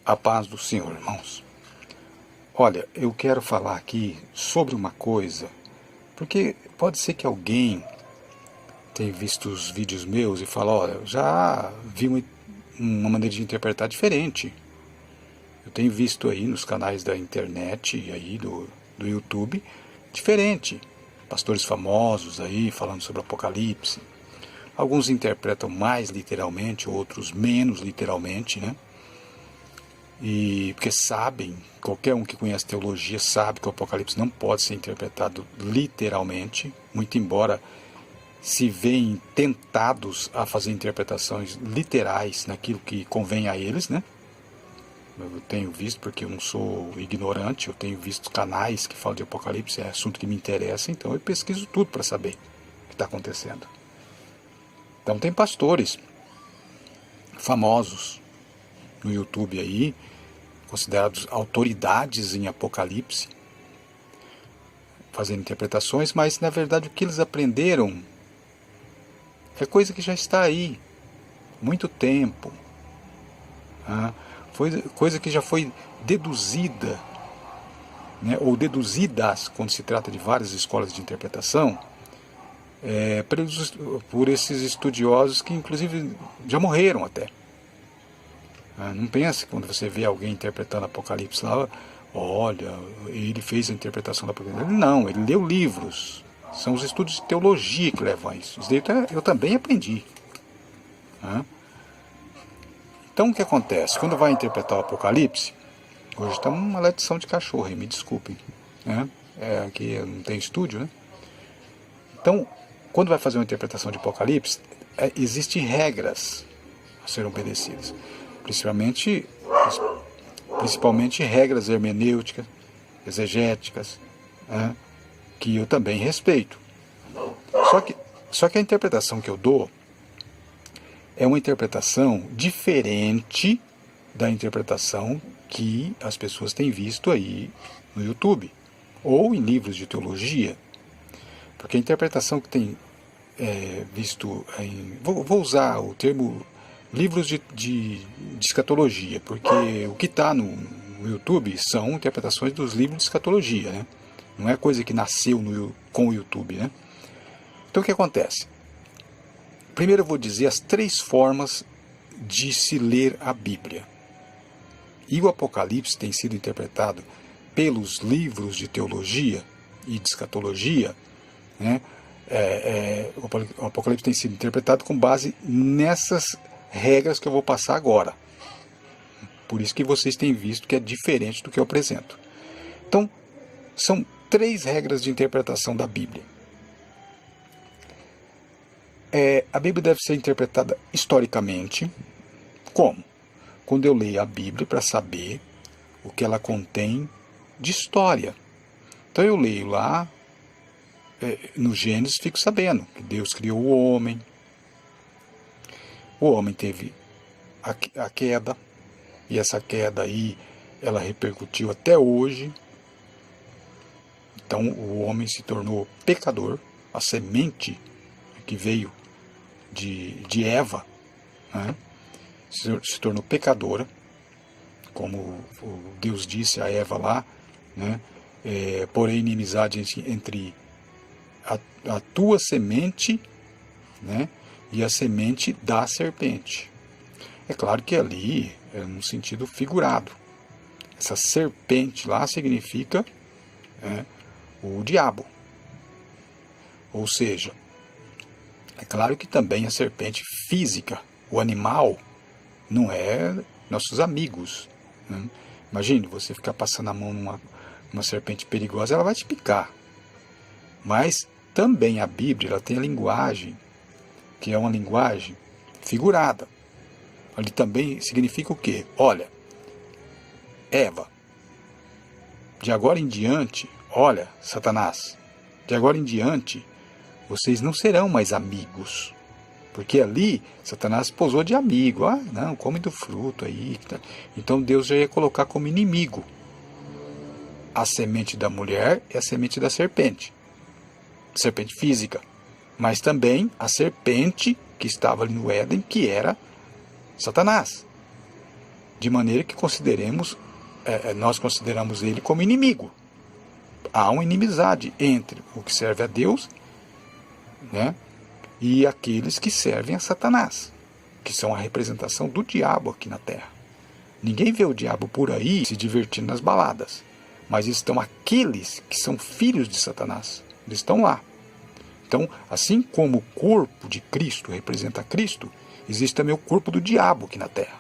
A paz do Senhor, irmãos. Olha, eu quero falar aqui sobre uma coisa, porque pode ser que alguém tenha visto os vídeos meus e fale, olha, eu já vi uma maneira de interpretar diferente. Eu tenho visto aí nos canais da internet e aí do YouTube, diferente. Pastores famosos aí falando sobre Apocalipse. Alguns interpretam mais literalmente, outros menos literalmente, né? E porque sabem, qualquer um que conhece teologia sabe que o Apocalipse não pode ser interpretado literalmente, muito embora se veem tentados a fazer interpretações literais naquilo que convém a eles, né? Eu tenho visto, porque eu não sou ignorante, eu tenho visto canais que falam de Apocalipse, é assunto que me interessa, então eu pesquiso tudo para saber o que está acontecendo. Então tem pastores famosos no YouTube aí, considerados autoridades em Apocalipse, fazendo interpretações, mas na verdade o que eles aprenderam é coisa que já está aí há muito tempo. Foi coisa que já foi deduzida, né, ou deduzidas, quando se trata de várias escolas de interpretação, por esses estudiosos que inclusive já morreram até. Não pense que quando você vê alguém interpretando Apocalipse lá, olha, ele fez a interpretação da Apocalipse. Não, ele leu livros. São os estudos de teologia que levam a isso. Isso daí eu também aprendi. Então o que acontece? Quando vai interpretar o Apocalipse, hoje está uma ledição de cachorro aí, me desculpem. Aqui não tem estúdio, né? Então, quando vai fazer uma interpretação de Apocalipse, existem regras a serem obedecidas. Principalmente regras hermenêuticas, exegéticas, que eu também respeito. Só que a interpretação que eu dou é uma interpretação diferente da interpretação que as pessoas têm visto aí no YouTube ou em livros de teologia. Porque a interpretação que tem visto em... Vou usar o termo livros de escatologia, porque o que está no YouTube são interpretações dos livros de escatologia, né? Não é coisa que nasceu com o YouTube, né? Então o que acontece? Primeiro eu vou dizer as 3 formas de se ler a Bíblia. E o Apocalipse tem sido interpretado pelos livros de teologia e de escatologia, né? O Apocalipse tem sido interpretado com base nessas regras que eu vou passar agora. Por isso que vocês têm visto que é diferente do que eu apresento. Então, são 3 regras de interpretação da Bíblia. A Bíblia deve ser interpretada historicamente. Como? Quando eu leio a Bíblia para saber o que ela contém de história. Então eu leio lá, no Gênesis, fico sabendo que Deus criou o homem. O homem teve a queda, e essa queda aí, ela repercutiu até hoje. Então o homem se tornou pecador, a semente que veio de Eva, né, se tornou pecadora, como Deus disse a Eva lá, né, porém inimizade entre a tua semente, né, e a semente da serpente. É claro que ali é num sentido figurado. Essa serpente lá significa o diabo. Ou seja, é claro que também a serpente física, o animal, não é nossos amigos. Né? Imagine você ficar passando a mão numa serpente perigosa, ela vai te picar. Mas também a Bíblia ela tem a linguagem, que é uma linguagem figurada. Ali também significa o quê? Olha, Eva, de agora em diante, olha, Satanás, de agora em diante, vocês não serão mais amigos. Porque ali, Satanás posou de amigo. Ah, não, come do fruto aí. Então Deus já ia colocar como inimigo a semente da mulher e a semente da serpente. Serpente física. Mas também a serpente que estava ali no Éden, que era Satanás. de maneira que nós consideramos ele como inimigo. Há uma inimizade entre o que serve a Deus, né, e aqueles que servem a Satanás, que são a representação do diabo aqui na Terra. Ninguém vê o diabo por aí se divertindo nas baladas, mas estão aqueles que são filhos de Satanás. Eles estão lá. Então, assim como o corpo de Cristo representa Cristo, existe também o corpo do diabo aqui na Terra.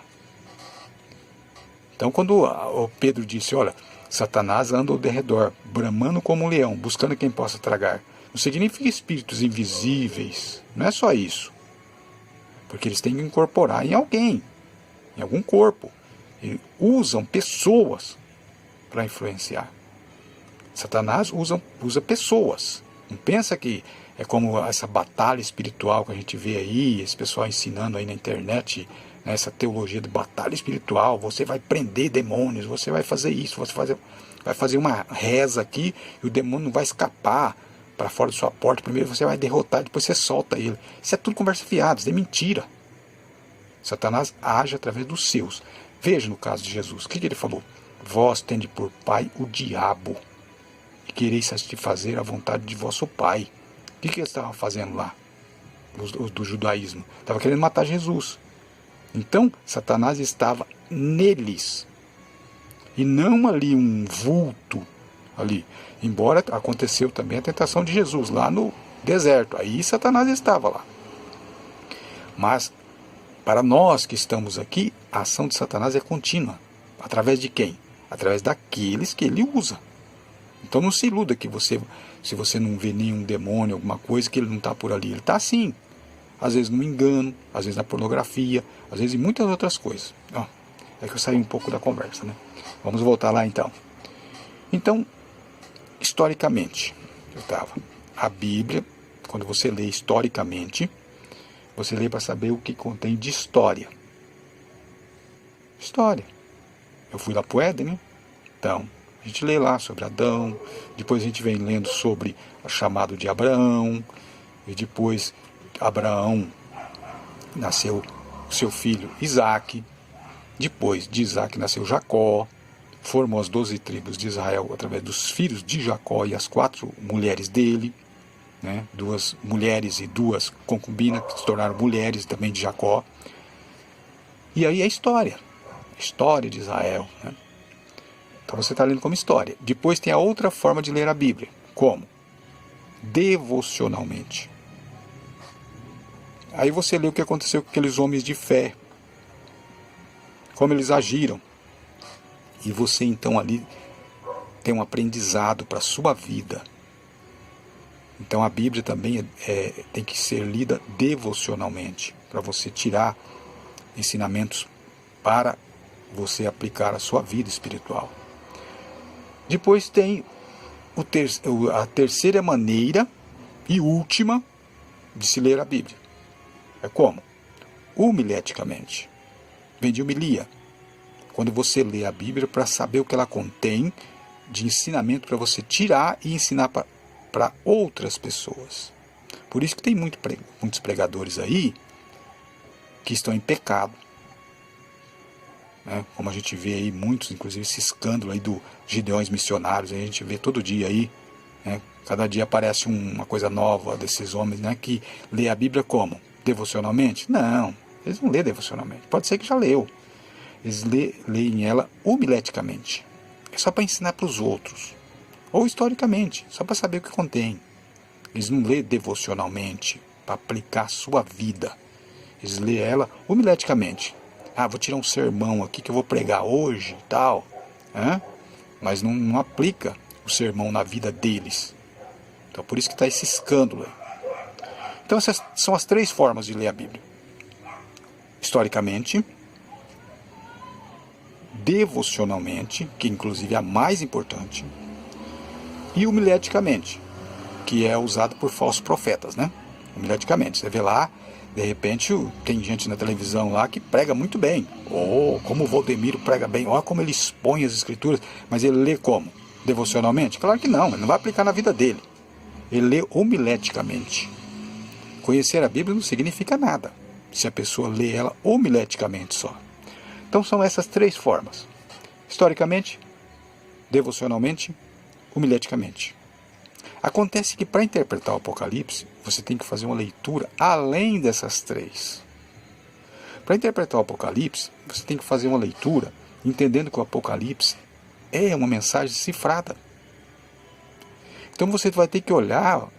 Então, quando o Pedro disse, olha, Satanás anda ao derredor, bramando como um leão, buscando quem possa tragar, não significa espíritos invisíveis, não é só isso. Porque eles têm que incorporar em alguém, em algum corpo. Eles usam pessoas para influenciar. Satanás usa pessoas. Não pensa que é como essa batalha espiritual que a gente vê aí, esse pessoal ensinando aí na internet, né, essa teologia de batalha espiritual, você vai prender demônios, você vai fazer isso, vai fazer uma reza aqui e o demônio não vai escapar para fora de sua porta. Primeiro você vai derrotar, depois você solta ele. Isso é tudo conversa fiada, isso é mentira. Satanás age através dos seus. Veja no caso de Jesus, o que ele falou? Vós tende por pai o diabo, e quereis satisfazer a vontade de vosso pai. O que eles estavam fazendo lá? Os do judaísmo. Estavam querendo matar Jesus. Então, Satanás estava neles. E não ali um vulto ali. Embora aconteceu também a tentação de Jesus lá no deserto. Aí Satanás estava lá. Mas, para nós que estamos aqui, a ação de Satanás é contínua. Através de quem? Através daqueles que ele usa. Então não se iluda que se você não vê nenhum demônio, alguma coisa, que ele não está por ali. Ele está assim. Às vezes no engano, às vezes na pornografia, às vezes em muitas outras coisas. É que eu saí um pouco da conversa, né? Vamos voltar lá então. Então, historicamente, a Bíblia, quando você lê historicamente, você lê para saber o que contém de história. História. Eu fui lá para o Éden, né? Então, a gente lê lá sobre Adão, depois a gente vem lendo sobre o chamado de Abraão, e depois Abraão nasceu o seu filho Isaque, depois de Isaque nasceu Jacó, formou as 12 tribos de Israel através dos filhos de Jacó e as 4 mulheres dele, né? 2 mulheres e 2 concubinas que se tornaram mulheres também de Jacó. E aí é a história de Israel, né? Então você está lendo como história. Depois tem a outra forma de ler a Bíblia. Como? Devocionalmente. Aí você lê o que aconteceu com aqueles homens de fé. Como eles agiram. E você então ali tem um aprendizado para a sua vida. Então a Bíblia também tem que ser lida devocionalmente. Para você tirar ensinamentos para você aplicar a sua vida espiritual. Depois tem a terceira maneira e última de se ler a Bíblia. É como? Homileticamente. Vem de homilia. Quando você lê a Bíblia para saber o que ela contém de ensinamento para você tirar e ensinar para outras pessoas. Por isso que tem muitos pregadores aí que estão em pecado. Né? Como a gente vê aí muitos, inclusive esse escândalo aí do Gideões missionários, a gente vê todo dia aí, né? Cada dia aparece uma coisa nova desses homens, né? Que lê a Bíblia como? Devocionalmente? Não, eles não lêem devocionalmente, pode ser que já leu. Eles leem ela homileticamente, é só para ensinar para os outros, ou historicamente, só para saber o que contém. Eles não lêem devocionalmente, para aplicar a sua vida, eles leem ela homileticamente. Vou tirar um sermão aqui que eu vou pregar hoje e tal. Mas não aplica o sermão na vida deles. Então por isso que está esse escândalo aí. Então essas são as 3 formas de ler a Bíblia. Historicamente, devocionalmente, que inclusive é a mais importante, e homileticamente, que é usado por falsos profetas, né? Homileticamente, você vê lá, de repente tem gente na televisão lá que prega muito bem. Como o Valdemiro prega bem, olha como ele expõe as escrituras, mas ele lê como? Devocionalmente? Claro que não, ele não vai aplicar na vida dele. Ele lê homileticamente. Conhecer a Bíblia não significa nada, se a pessoa lê ela homileticamente só. Então são essas três formas: historicamente, devocionalmente, homileticamente. Acontece que para interpretar o Apocalipse, você tem que fazer uma leitura além dessas três. Para interpretar o Apocalipse, você tem que fazer uma leitura entendendo que o Apocalipse é uma mensagem cifrada. Então você vai ter que olhar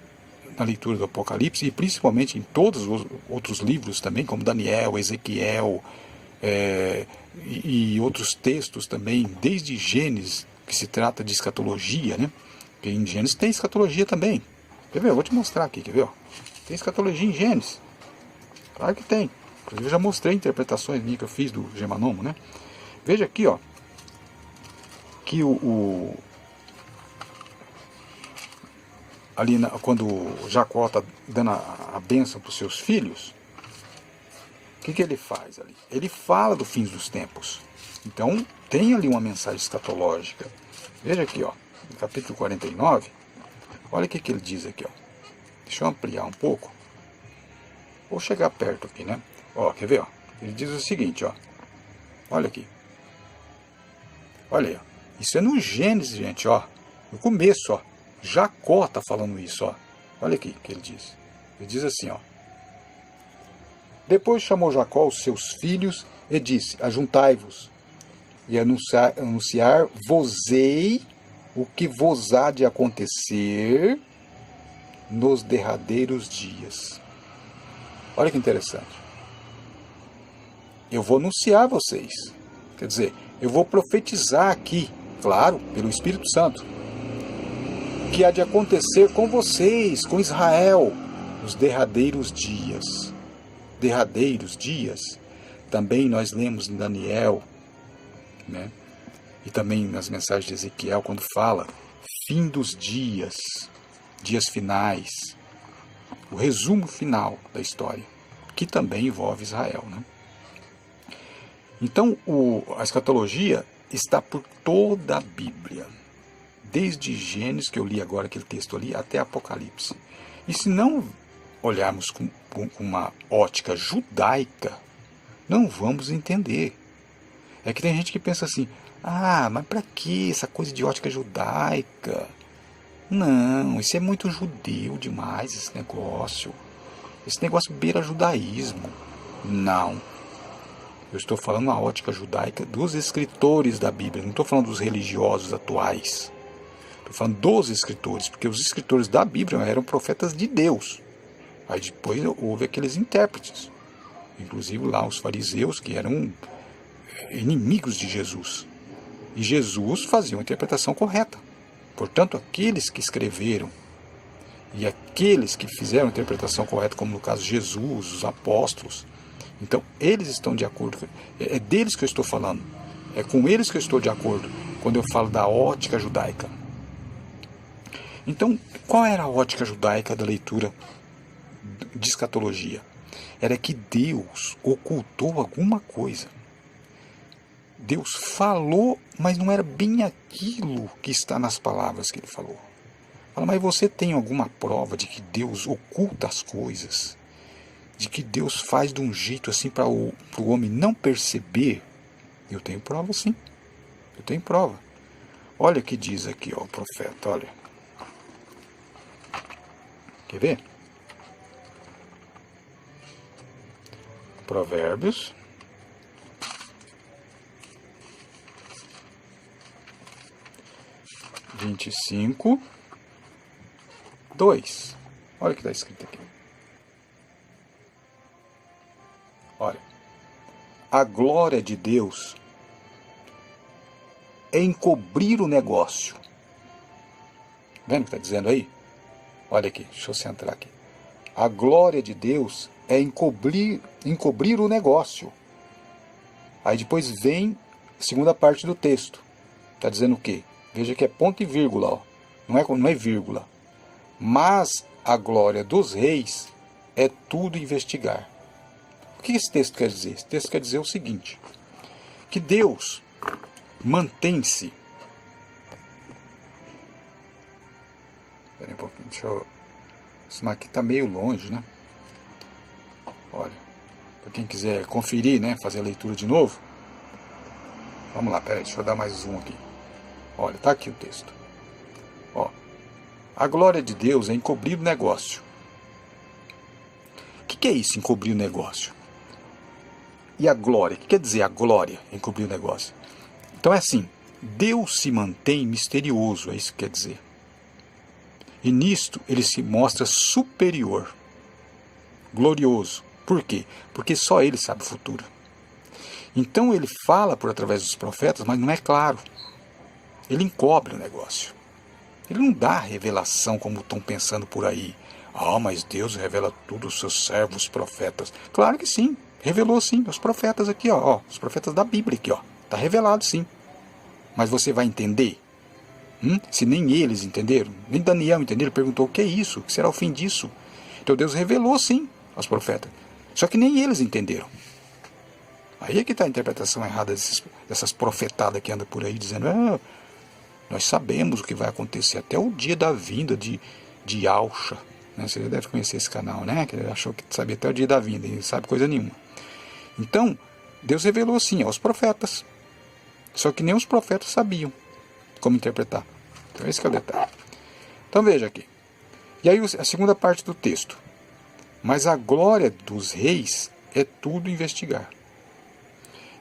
na leitura do Apocalipse, e principalmente em todos os outros livros também, como Daniel, Ezequiel, e outros textos também, desde Gênesis, que se trata de escatologia, né? Porque em Gênesis tem escatologia também. Quer ver? Eu vou te mostrar aqui, quer ver? Tem escatologia em Gênesis. Claro que tem. Inclusive eu já mostrei interpretações minhas que eu fiz do Germanomo, né? Veja aqui, ó, que ali quando Jacó está dando a bênção para os seus filhos, o que ele faz ali? Ele fala do fim dos tempos. Então tem ali uma mensagem escatológica. Veja aqui, ó, no capítulo 49, olha o que ele diz aqui, ó. Deixa eu ampliar um pouco. Vou chegar perto aqui, né? Ó, quer ver, ó? Ele diz o seguinte, ó. Olha aqui. Olha aí, ó. Isso é no Gênesis, gente, ó. No começo, ó. Jacó está falando isso, ó. Olha aqui o que ele diz. Ele diz assim, ó. Depois chamou Jacó os seus filhos e disse: ajuntai-vos e anunciar-vos-ei o que vos há de acontecer nos derradeiros dias. Olha que interessante. Eu vou anunciar a vocês. Quer dizer, eu vou profetizar aqui, claro, pelo Espírito Santo, o que há de acontecer com vocês, com Israel, nos derradeiros dias. Derradeiros dias, também nós lemos em Daniel, né? E também nas mensagens de Ezequiel, quando fala fim dos dias, dias finais, o resumo final da história, que também envolve Israel, né? Então, a escatologia está por toda a Bíblia, desde Gênesis, que eu li agora aquele texto ali, até Apocalipse. E se não olharmos com uma ótica judaica, não vamos entender. É que tem gente que pensa assim: ah, mas para que essa coisa de ótica judaica? Não, isso é muito judeu demais, esse negócio. Esse negócio beira judaísmo. Não. Eu estou falando a ótica judaica dos escritores da Bíblia, não estou falando dos religiosos atuais. Estou falando dos escritores, porque os escritores da Bíblia eram profetas de Deus. Aí depois houve aqueles intérpretes, inclusive lá os fariseus, que eram inimigos de Jesus. E Jesus fazia uma interpretação correta. Portanto, aqueles que escreveram e aqueles que fizeram a interpretação correta, como no caso Jesus, os apóstolos, então eles estão de acordo. É deles que eu estou falando. É com eles que eu estou de acordo quando eu falo da ótica judaica. Então, qual era a ótica judaica da leitura de escatologia? Era que Deus ocultou alguma coisa. Deus falou, mas não era bem aquilo que está nas palavras que ele falou. Fala, mas você tem alguma prova de que Deus oculta as coisas? De que Deus faz de um jeito assim para o homem não perceber? Eu tenho prova, sim. Eu tenho prova. Olha o que diz aqui, ó, o profeta, olha. Quer ver? Provérbios 25, 2. Olha o que está escrito aqui. Olha. A glória de Deus é encobrir o negócio. Vendo o que está dizendo aí? Olha aqui, deixa eu centrar aqui. A glória de Deus é encobrir o negócio. Aí depois vem a segunda parte do texto. Está dizendo o quê? Veja que é ponto e vírgula, ó. Não é vírgula. Mas a glória dos reis é tudo investigar. O que esse texto quer dizer? Esse texto quer dizer o seguinte: que Deus mantém-se. Espera um pouquinho, deixa eu... Isso aqui está meio longe, né? Olha, para quem quiser conferir, né, fazer a leitura de novo, Vamos lá, peraí, deixa eu dar mais zoom aqui. Olha, está aqui o texto. Ó, a glória de Deus é encobrir o negócio. O que é isso, encobrir o negócio? E a glória? O que quer dizer a glória, encobrir o negócio? Então é assim, Deus se mantém misterioso, é isso que quer dizer. E nisto ele se mostra superior, glorioso. Por quê? Porque só ele sabe o futuro. Então ele fala por através dos profetas, mas não é claro. Ele encobre o negócio. Ele não dá revelação como estão pensando por aí. Ah, mas Deus revela tudo aos seus servos, os profetas. Claro que sim, revelou sim, os profetas aqui, ó, os profetas da Bíblia aqui, ó. Está revelado sim. Mas você vai entender? Se nem eles entenderam, nem Daniel entendeu, ele perguntou o que é isso, o que será o fim disso? Então Deus revelou sim aos profetas. Só que nem eles entenderam. Aí é que está a interpretação errada dessas profetadas que andam por aí dizendo, nós sabemos o que vai acontecer até o dia da vinda de Alcha. Né? Você já deve conhecer esse canal, né? Que ele achou que sabia até o dia da vinda e não sabe coisa nenhuma. Então, Deus revelou sim aos profetas. Só que nem os profetas sabiam como interpretar. Então esse que é o detalhe. Então veja aqui. E aí a segunda parte do texto. Mas a glória dos reis é tudo investigar.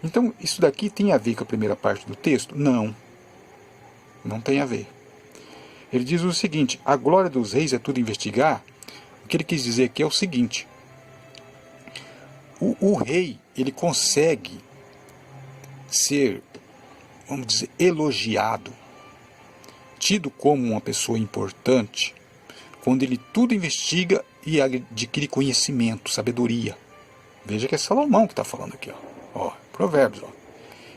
Então isso daqui tem a ver com a primeira parte do texto? Não. Não tem a ver. Ele diz o seguinte, a glória dos reis é tudo investigar. O que ele quis dizer aqui é o seguinte. O rei, ele consegue ser, vamos dizer, elogiado, tido como uma pessoa importante, quando ele tudo investiga e adquire conhecimento, sabedoria. Veja que é Salomão que está falando aqui, ó, Provérbios. Ó.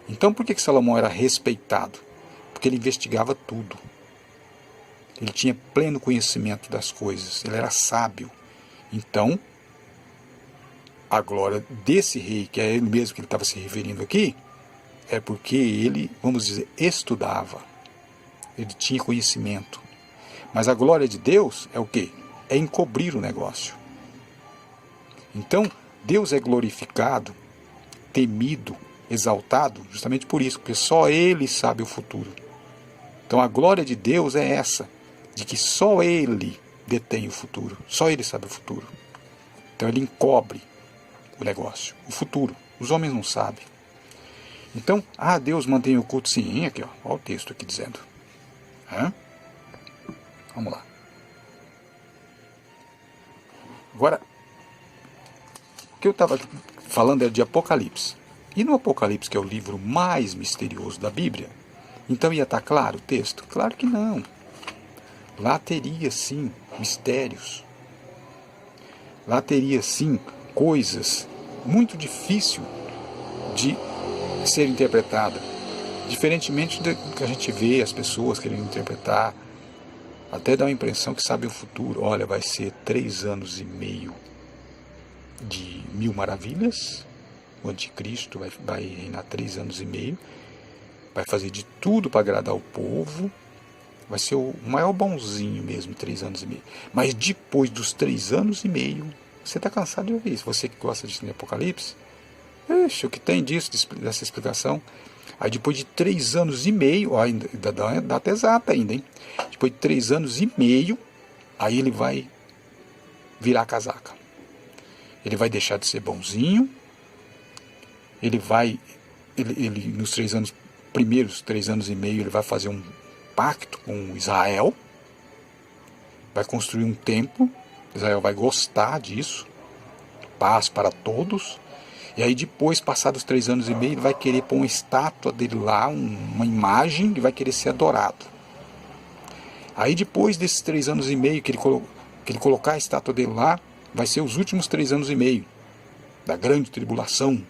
Então por que Salomão era respeitado? Porque ele investigava tudo. Ele tinha pleno conhecimento das coisas, ele era sábio. Então, a glória desse rei, que é ele mesmo que ele estava se referindo aqui, é porque ele, vamos dizer, estudava. Ele tinha conhecimento. Mas a glória de Deus é o quê? É encobrir o negócio. Então, Deus é glorificado, temido, exaltado, justamente por isso, porque só Ele sabe o futuro. Então, a glória de Deus é essa, de que só Ele detém o futuro, só Ele sabe o futuro. Então, Ele encobre o negócio, o futuro. Os homens não sabem. Então, Deus mantém oculto sim, aqui, ó, olha o texto aqui dizendo. Vamos lá. Agora, o que eu estava falando é de Apocalipse. E no Apocalipse, que é o livro mais misterioso da Bíblia, então ia estar claro o texto? Claro que não. Lá teria sim mistérios. Lá teria sim coisas muito difíceis de ser interpretada. Diferentemente do que a gente vê as pessoas querendo interpretar, até dá uma impressão que sabe o futuro. Olha, vai ser 3 anos e meio de 1000 maravilhas. O anticristo vai reinar 3 anos e meio. Vai fazer de tudo para agradar o povo. Vai ser o maior bonzinho mesmo, 3 anos e meio. Mas depois dos 3 anos e meio, você está cansado de ouvir isso. Você que gosta de Apocalipse, o que tem disso, dessa explicação? Aí depois de 3 anos e meio, ainda dá uma data exata ainda, hein? Depois de 3 anos e meio, aí ele vai virar a casaca. Ele vai deixar de ser bonzinho. Ele nos primeiros 3 anos e meio, ele vai fazer um pacto com Israel. Vai construir um templo. Israel vai gostar disso. Paz para todos. E aí depois, passados 3 anos e meio, ele vai querer pôr uma estátua dele lá, uma imagem, e vai querer ser adorado. Aí depois desses 3 anos e meio que ele colocar a estátua dele lá, vai ser os últimos 3 anos e meio da grande tribulação.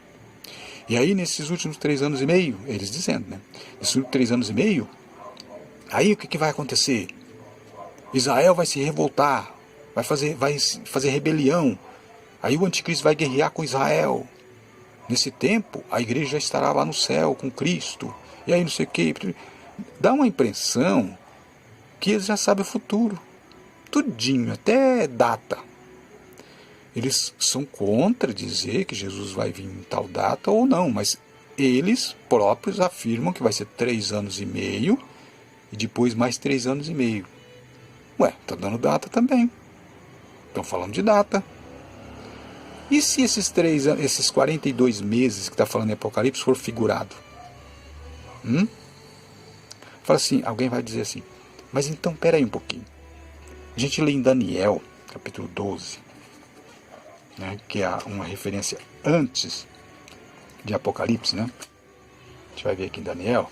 E aí nesses últimos 3 anos e meio, eles dizendo, né? Nesses últimos 3 anos e meio, aí o que vai acontecer? Israel vai se revoltar, vai fazer rebelião. Aí o anticristo vai guerrear com Israel. Nesse tempo, a igreja já estará lá no céu com Cristo. E aí não sei o que. Dá uma impressão que eles já sabem o futuro. Tudinho, até data. Eles são contra dizer que Jesus vai vir em tal data ou não, mas eles próprios afirmam que vai ser 3 anos e meio e depois mais 3 anos e meio. Ué, tá dando data também. Estão falando de data. E se esses 42 meses que está falando em Apocalipse for figurado? Fala assim, alguém vai dizer assim, mas então peraí um pouquinho. A gente lê em Daniel, capítulo 12, né, que é uma referência antes de Apocalipse, né? A gente vai ver aqui em Daniel,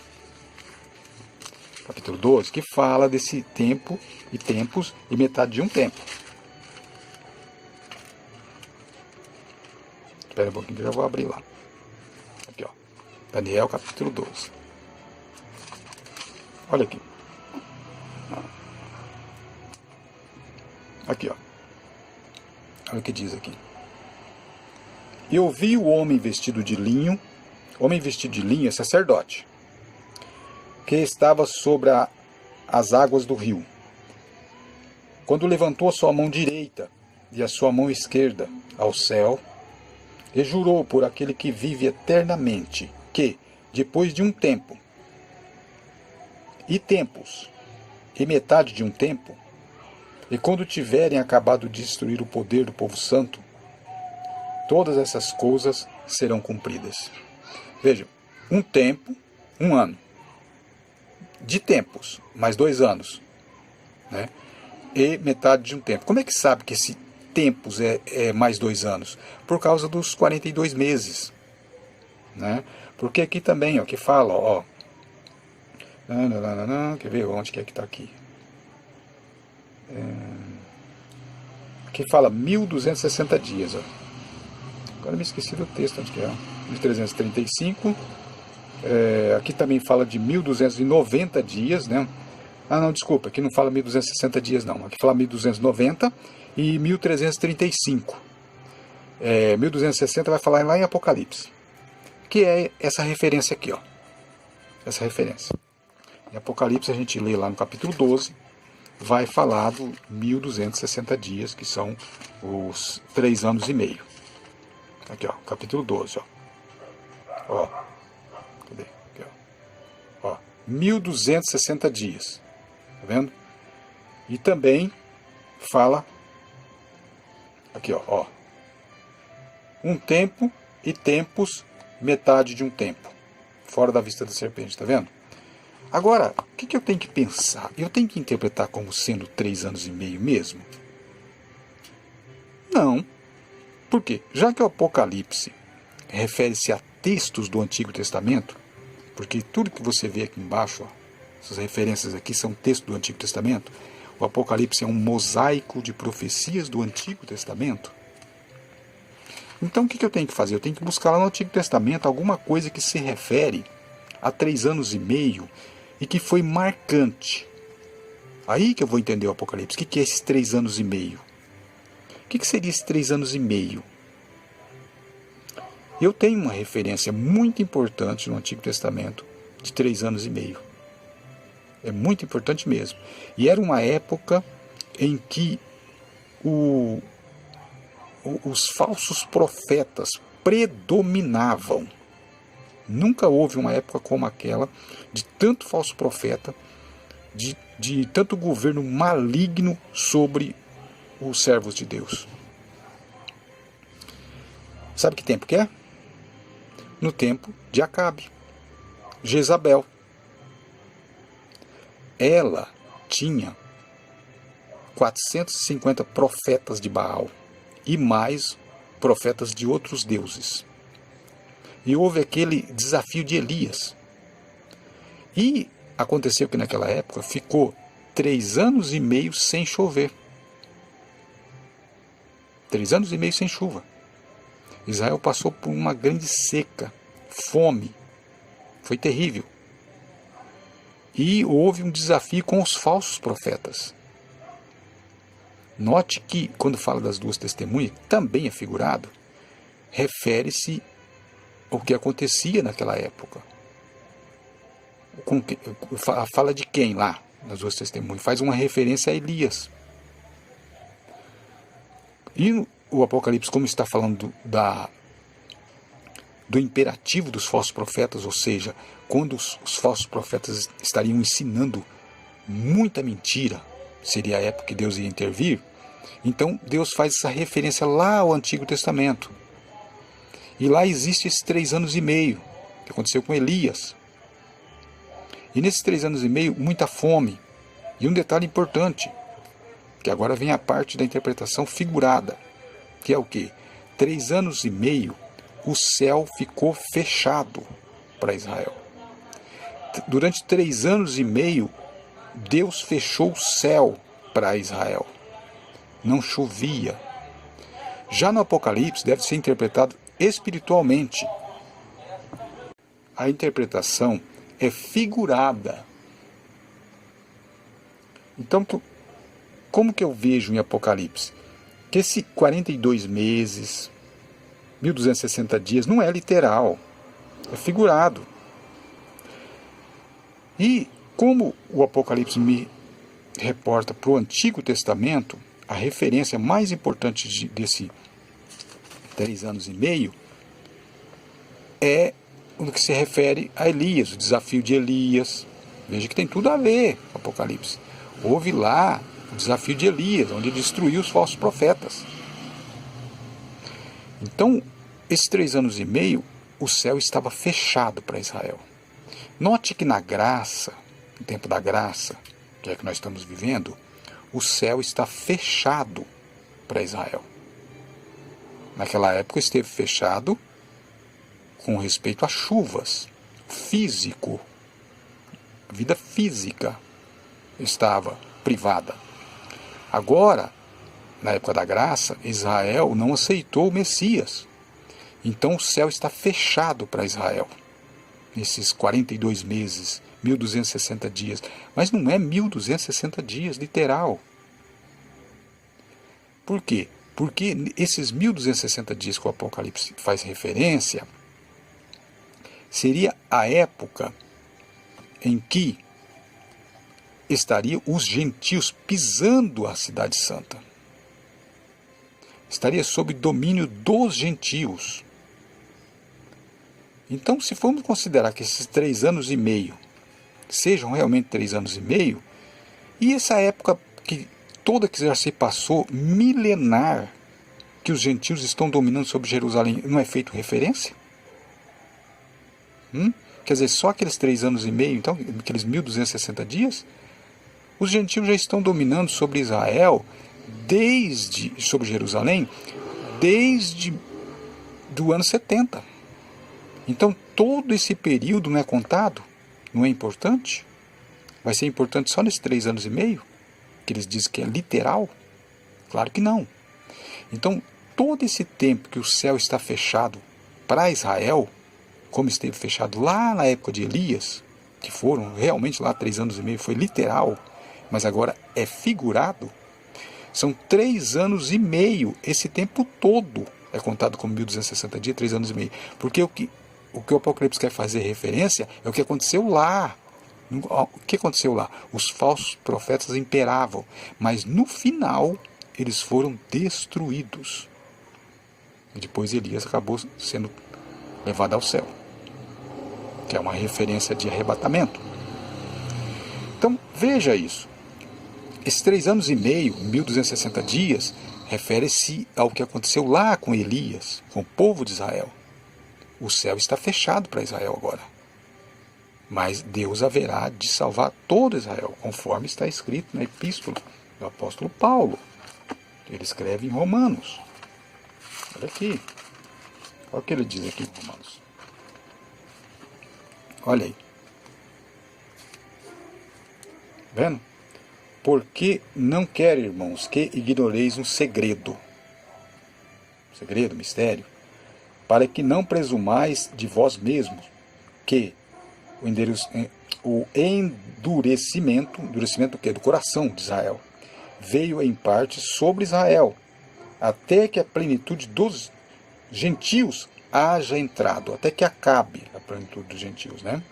capítulo 12, que fala desse tempo e tempos e metade de um tempo. Espera um pouquinho que eu já vou abrir lá. Aqui, ó. Daniel, capítulo 12. Olha aqui. Aqui, ó. Olha o que diz aqui. Eu vi o homem vestido de linho é sacerdote, que estava sobre as águas do rio. Quando levantou a sua mão direita e a sua mão esquerda ao céu, e jurou por aquele que vive eternamente, que, depois de um tempo, e tempos, e metade de um tempo, e quando tiverem acabado de destruir o poder do povo santo, todas essas coisas serão cumpridas. Vejam, um tempo, um ano. De tempos, mais 2 anos. Né? E metade de um tempo. Como é que sabe que esse tempos é mais 2 anos? Por causa dos 42 meses. Né? Porque aqui também, ó, que fala, ó. Quer ver onde que é que está aqui? Aqui fala 1260 dias, ó. Agora me esqueci do texto, onde que é? 1335. Aqui também fala de 1290 dias, né? Ah, não, desculpa, aqui não fala 1260 dias, não. Aqui fala 1290 e 1335. 1260 vai falar lá em Apocalipse. Que é essa referência aqui, ó. Essa referência. Em Apocalipse a gente lê lá no capítulo 12, vai falar do 1260 dias, que são os 3 anos e meio. Aqui, ó, capítulo 12, ó. Ó. Cadê? Aqui, ó. 1260 dias. Tá vendo? E também fala aqui, ó. Um tempo e tempos, metade de um tempo. Fora da vista da serpente, tá vendo? Agora, o que eu tenho que pensar? Eu tenho que interpretar como sendo 3 anos e meio mesmo? Não. Por quê? Já que o Apocalipse refere-se a textos do Antigo Testamento, porque tudo que você vê aqui embaixo, ó, essas referências aqui são textos do Antigo Testamento, o Apocalipse é um mosaico de profecias do Antigo Testamento. Então o que eu tenho que fazer? Eu tenho que buscar lá no Antigo Testamento alguma coisa que se refere a 3 anos e meio e que foi marcante. Aí que eu vou entender o Apocalipse. O que é esses 3 anos e meio? O que seria esses 3 anos e meio? Eu tenho uma referência muito importante no Antigo Testamento de 3 anos e meio. É muito importante mesmo. E era uma época em que os falsos profetas predominavam. Nunca houve uma época como aquela de tanto falso profeta, de tanto governo maligno sobre os servos de Deus. Sabe que tempo que é? No tempo de Acabe, Jezabel. Ela tinha 450 profetas de Baal e mais profetas de outros deuses. E houve aquele desafio de Elias. E aconteceu que naquela época ficou 3 anos e meio sem chover. 3 anos e meio sem chuva. Israel passou por uma grande seca, fome. Foi terrível. E houve um desafio com os falsos profetas. Note que, quando fala das 2 testemunhas, também é figurado, refere-se ao que acontecia naquela época. Fala de quem lá, nas 2 testemunhas? Faz uma referência a Elias. E o Apocalipse, como está falando do imperativo dos falsos profetas, ou seja, quando os falsos profetas estariam ensinando muita mentira, seria a época que Deus ia intervir. Então Deus faz essa referência lá ao Antigo Testamento. E lá existe esses 3 anos e meio, que aconteceu com Elias. E nesses 3 anos e meio, muita fome. E um detalhe importante, que agora vem a parte da interpretação figurada, que é o quê? 3 anos e meio, o céu ficou fechado para Israel. Durante 3 anos e meio, Deus fechou o céu para Israel. Não chovia. Já no Apocalipse deve ser interpretado espiritualmente. A interpretação é figurada. Então, como que eu vejo em Apocalipse? Que esse 42 meses, 1260 dias, não é literal, é figurado. E como o Apocalipse me reporta para o Antigo Testamento, a referência mais importante desse 3 anos e meio é no que se refere a Elias, o desafio de Elias. Veja que tem tudo a ver com o Apocalipse. Houve lá o desafio de Elias, onde ele destruiu os falsos profetas. Então, esses 3 anos e meio, o céu estava fechado para Israel. Note que na graça, no tempo da graça, que é que nós estamos vivendo, o céu está fechado para Israel. Naquela época esteve fechado com respeito a chuvas, físico, a vida física estava privada. Agora, na época da graça, Israel não aceitou o Messias. Então o céu está fechado para Israel. Nesses 42 meses, 1260 dias. Mas não é 1260 dias, literal. Por quê? Porque esses 1260 dias que o Apocalipse faz referência, seria a época em que estariam os gentios pisando a cidade santa. Estaria sob domínio dos gentios. Então, se formos considerar que esses 3 anos e meio sejam realmente 3 anos e meio, e essa época que toda que já se passou, milenar, que os gentios estão dominando sobre Jerusalém, não é feito referência? Quer dizer, só aqueles 3 anos e meio, então, aqueles 1260 dias, os gentios já estão dominando sobre Israel, sobre Jerusalém, desde do ano 70. Então, todo esse período não é contado? Não é importante? Vai ser importante só nesses 3 anos e meio? Que eles dizem que é literal? Claro que não. Então, todo esse tempo que o céu está fechado para Israel, como esteve fechado lá na época de Elias, que foram realmente lá 3 anos e meio, foi literal, mas agora é figurado, são 3 anos e meio, esse tempo todo é contado como 1260 dias, 3 anos e meio, porque o que o Apocalipse quer fazer referência é o que aconteceu lá. O que aconteceu lá? Os falsos profetas imperavam, mas no final eles foram destruídos. E depois Elias acabou sendo levado ao céu, que é uma referência de arrebatamento. Então veja isso. Esses 3 anos e meio, 1260 dias, refere-se ao que aconteceu lá com Elias, com o povo de Israel. O céu está fechado para Israel agora. Mas Deus haverá de salvar todo Israel, conforme está escrito na epístola do apóstolo Paulo. Ele escreve em Romanos. Olha aqui. Olha o que ele diz aqui em Romanos. Olha aí. Vendo? Porque não quero, irmãos, que ignoreis um segredo. Segredo, mistério. Para que não presumais de vós mesmos que o endurecimento do quê? Do coração de Israel, veio em parte sobre Israel, até que a plenitude dos gentios haja entrado, até que acabe a plenitude dos gentios, né?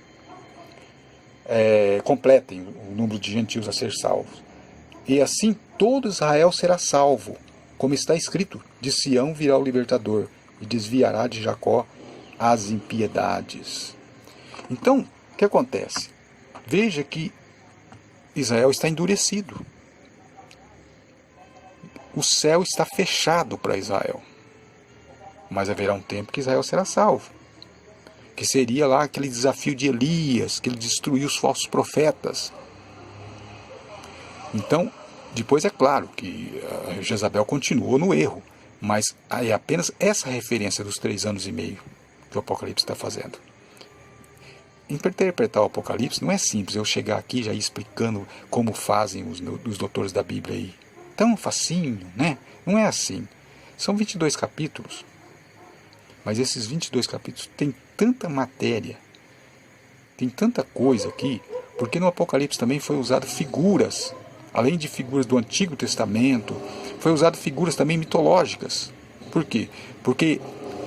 Completem o número de gentios a ser salvos. E assim todo Israel será salvo, como está escrito, de Sião virá o libertador, e desviará de Jacó as impiedades. Então, o que acontece? Veja que Israel está endurecido. O céu está fechado para Israel. Mas haverá um tempo que Israel será salvo. Que seria lá aquele desafio de Elias, que ele destruiu os falsos profetas. Então, depois é claro que Jezabel continuou no erro. Mas é apenas essa referência dos 3 anos e meio que o Apocalipse está fazendo. Interpretar o Apocalipse não é simples, eu chegar aqui já explicando como fazem os doutores da Bíblia aí. Tão facinho, né? Não é assim. São 22 capítulos, mas esses 22 capítulos têm tanta matéria, tem tanta coisa aqui, porque no Apocalipse também foi usado figuras, além de figuras do Antigo Testamento, foi usado figuras também mitológicas. Por quê? Porque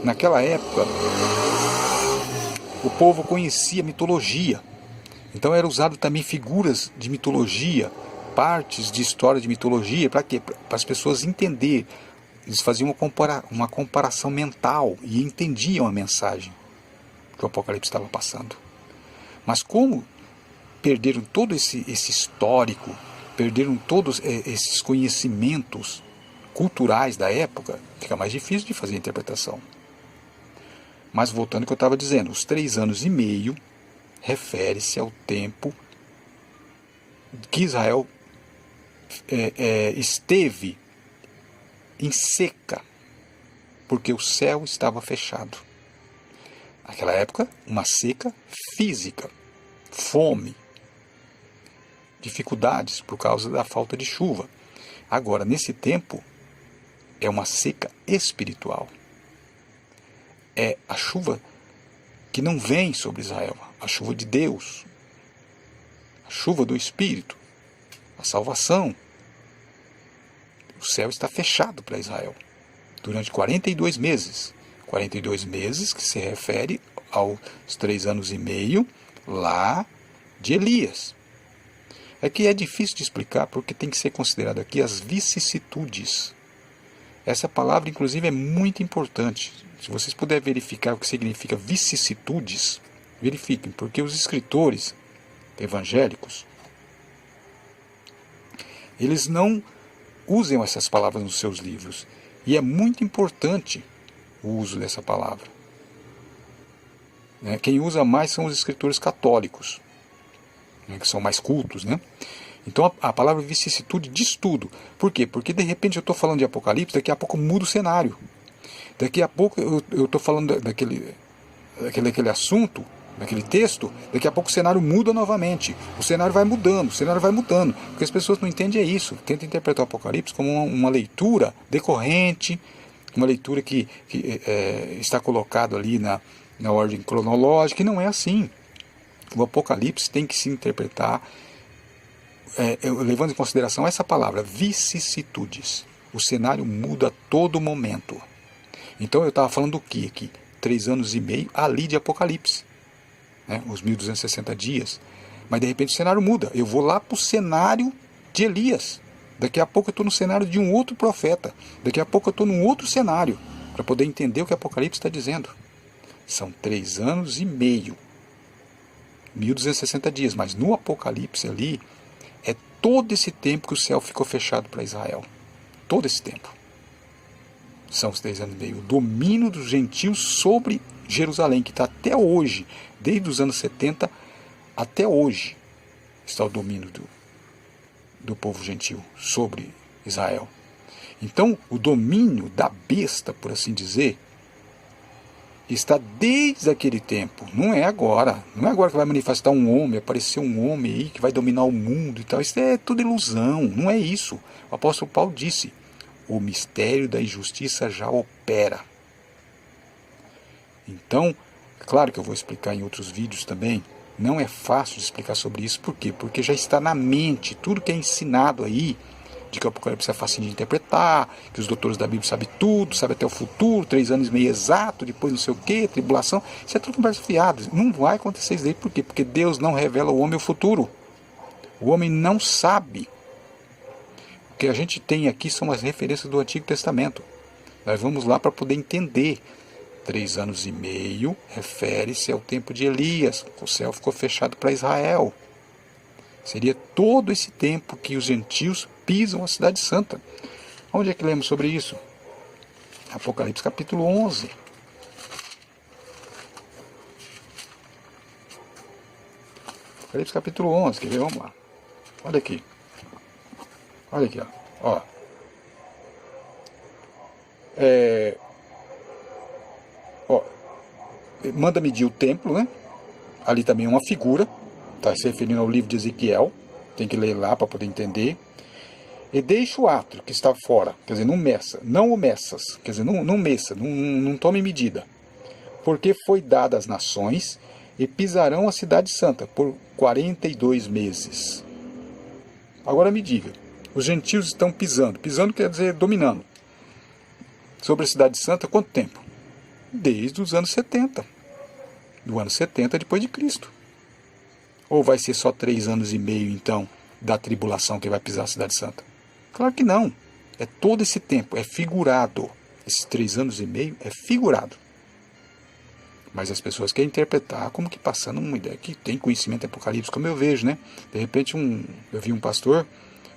naquela época o povo conhecia mitologia. Então era usado também figuras de mitologia, partes de história de mitologia, para quê? Para as pessoas entenderem. Eles faziam uma comparação mental e entendiam a mensagem que o Apocalipse estava passando. Mas como perderam todo esse histórico, perderam todos esses conhecimentos culturais da época, fica mais difícil de fazer a interpretação. Mas voltando ao que eu estava dizendo, os 3 anos e meio refere-se ao tempo que Israel esteve em seca, porque o céu estava fechado. Naquela época, uma seca física, fome, dificuldades por causa da falta de chuva. Agora, nesse tempo, é uma seca espiritual. É a chuva que não vem sobre Israel, a chuva de Deus, a chuva do Espírito, a salvação. O céu está fechado para Israel durante 42 meses. 42 meses que se refere aos 3 anos e meio lá de Elias. É que é difícil de explicar porque tem que ser considerado aqui as vicissitudes. Essa palavra, inclusive, é muito importante. Se vocês puderem verificar o que significa vicissitudes, verifiquem, porque os escritores evangélicos, eles não usam essas palavras nos seus livros. E é muito importante o uso dessa palavra. Quem usa mais são os escritores católicos, que são mais cultos, né? Então a palavra vicissitude diz tudo. Por quê? Porque de repente eu estou falando de Apocalipse, daqui a pouco muda o cenário. Daqui a pouco eu estou falando daquele assunto, daquele texto, daqui a pouco o cenário muda novamente. O cenário vai mudando, porque as pessoas não entendem isso. Tentam interpretar o Apocalipse como uma leitura decorrente, uma leitura que está colocado ali na ordem cronológica, e não é assim. O Apocalipse tem que se interpretar levando em consideração essa palavra, vicissitudes. O cenário muda a todo momento. Então eu estava falando do que aqui? 3 anos e meio ali de Apocalipse, os 1260 dias. Mas de repente o cenário muda. Eu vou lá para o cenário de Elias. Daqui a pouco eu estou no cenário de um outro profeta. Daqui a pouco eu estou num outro cenário, para poder entender o que Apocalipse está dizendo. São 3 anos e meio. 1260 dias. Mas no Apocalipse ali, é todo esse tempo que o céu ficou fechado para Israel. Todo esse tempo. São os 3 anos e meio. O domínio dos gentios sobre Jerusalém, que está até hoje, desde os anos 70 até hoje, está o domínio do povo gentil sobre Israel. Então, o domínio da besta, por assim dizer, está desde aquele tempo. Não é agora. Não é agora que vai manifestar um homem, aparecer um homem aí que vai dominar o mundo e tal. Isso é tudo ilusão. Não é isso. O apóstolo Paulo disse: o mistério da injustiça já opera. Então, claro que eu vou explicar em outros vídeos também. Não é fácil de explicar sobre isso. Por quê? Porque já está na mente. Tudo que é ensinado aí, de que o Apocalipse é fácil de interpretar, que os doutores da Bíblia sabem tudo, sabem até o futuro, 3 anos e meio exato, depois não sei o que, tribulação. Isso é tudo conversa fiada. Não vai acontecer isso daí. Por quê? Porque Deus não revela ao homem o futuro. O homem não sabe. O que a gente tem aqui são as referências do Antigo Testamento. Nós vamos lá para poder entender, 3 anos e meio refere-se ao tempo de Elias. O céu ficou fechado para Israel. Seria todo esse tempo que os gentios pisam a cidade santa. Onde é que lemos sobre isso? Apocalipse capítulo 11. Apocalipse capítulo 11, quer ver? Vamos lá. Olha aqui. Olha aqui, ó. Manda medir o templo, né? Ali também é uma figura. Está se referindo ao livro de Ezequiel. Tem que ler lá para poder entender. E deixa o átrio que está fora. Quer dizer, não meça. Não o meças. Quer dizer, não meça. Não tome medida. Porque foi dada às nações e pisarão a cidade santa por 42 meses. Agora me diga. Os gentios estão pisando. Pisando quer dizer dominando. Sobre a cidade santa, quanto tempo? Desde os anos 70. Do ano 70 depois de Cristo. Ou vai ser só 3 anos e meio, então, da tribulação que vai pisar a cidade santa? Claro que não. É todo esse tempo. É figurado. Esses 3 anos e meio é figurado. Mas as pessoas querem interpretar como que passando uma ideia que tem conhecimento de Apocalipse, como eu vejo, né? De repente, eu vi um pastor,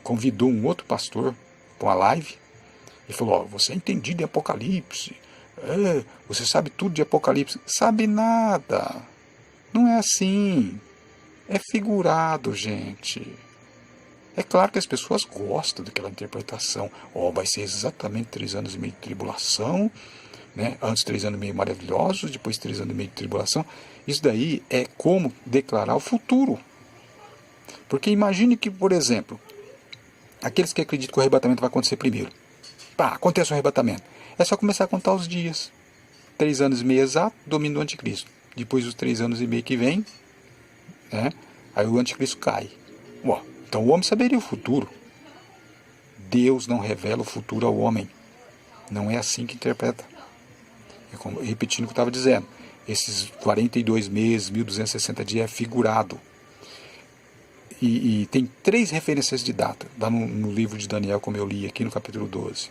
convidou um outro pastor para uma live e falou, você é entendido em Apocalipse, você sabe tudo de Apocalipse. Sabe nada. Não é assim. É figurado, gente. É claro que as pessoas gostam daquela interpretação. Vai ser exatamente 3 anos e meio de tribulação, né? Antes 3 anos e meio maravilhosos, depois 3 anos e meio de tribulação. Isso daí é como declarar o futuro. Porque imagine que, por exemplo, aqueles que acreditam que o arrebatamento vai acontecer primeiro. Acontece o arrebatamento. É só começar a contar os dias. 3 anos e meio exato, domínio do anticristo. Depois dos 3 anos e meio que vem, né? Aí o anticristo cai. Então o homem saberia o futuro. Deus não revela o futuro ao homem. Não é assim que interpreta. Repetindo o que eu estava dizendo. Esses 42 meses, 1260 dias é figurado. E tem 3 referências de data. Lá no livro de Daniel, como eu li aqui no capítulo 12.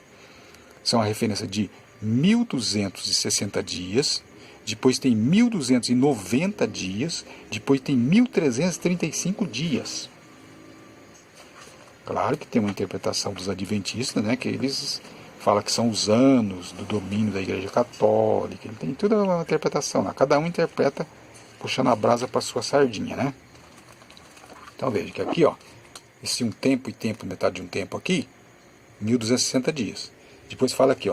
São a referência de 1260 dias. Depois tem 1290 dias. Depois tem 1335 dias. Claro que tem uma interpretação dos adventistas, né, que eles falam que são os anos do domínio da Igreja Católica. Tem toda uma interpretação lá. Cada um interpreta puxando a brasa para sua sardinha, né? Então veja que aqui, esse um tempo e tempo, metade de um tempo aqui, 1260 dias. Depois fala aqui,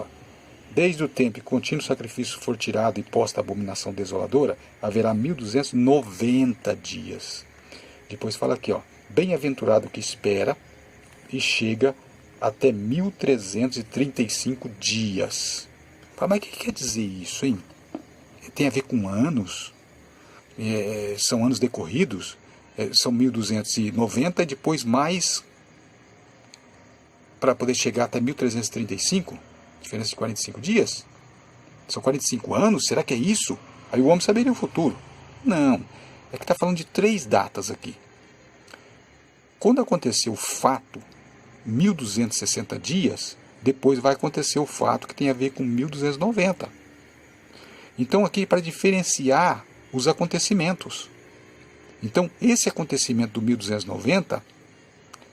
desde o tempo que contínuo sacrifício for tirado e posta a abominação desoladora, haverá 1290 dias. Depois fala aqui, bem-aventurado que espera e chega até 1335 dias. Mas o que quer dizer isso, hein? Tem a ver com anos? São anos decorridos? São 1290 e depois mais para poder chegar até 1335? Diferença de 45 dias? São 45 anos? Será que é isso? Aí o homem saberia o futuro. Não. É que está falando de 3 datas aqui. Quando acontecer o fato, 1260 dias, depois vai acontecer o fato que tem a ver com 1290. Então aqui para diferenciar os acontecimentos. Então esse acontecimento do 1290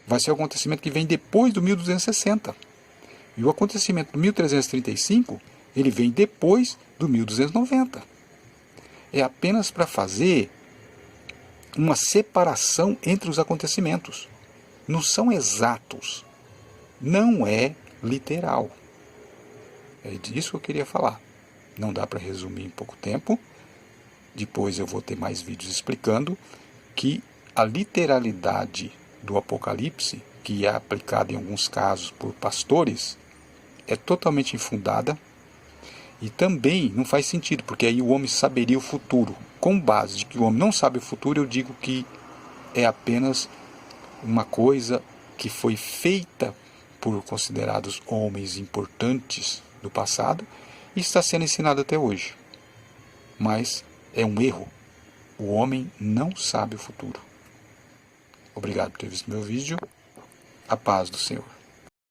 vai ser o acontecimento que vem depois do 1260. E o acontecimento do 1335, ele vem depois do 1290. É apenas para fazer uma separação entre os acontecimentos. Não são exatos. Não é literal. É disso que eu queria falar. Não dá para resumir em pouco tempo. Depois eu vou ter mais vídeos explicando que a literalidade do Apocalipse, que é aplicada em alguns casos por pastores, é totalmente infundada e também não faz sentido, porque aí o homem saberia o futuro. Com base de que o homem não sabe o futuro, eu digo que é apenas uma coisa que foi feita por considerados homens importantes do passado e está sendo ensinado até hoje. Mas é um erro. O homem não sabe o futuro. Obrigado por ter visto meu vídeo. A paz do Senhor.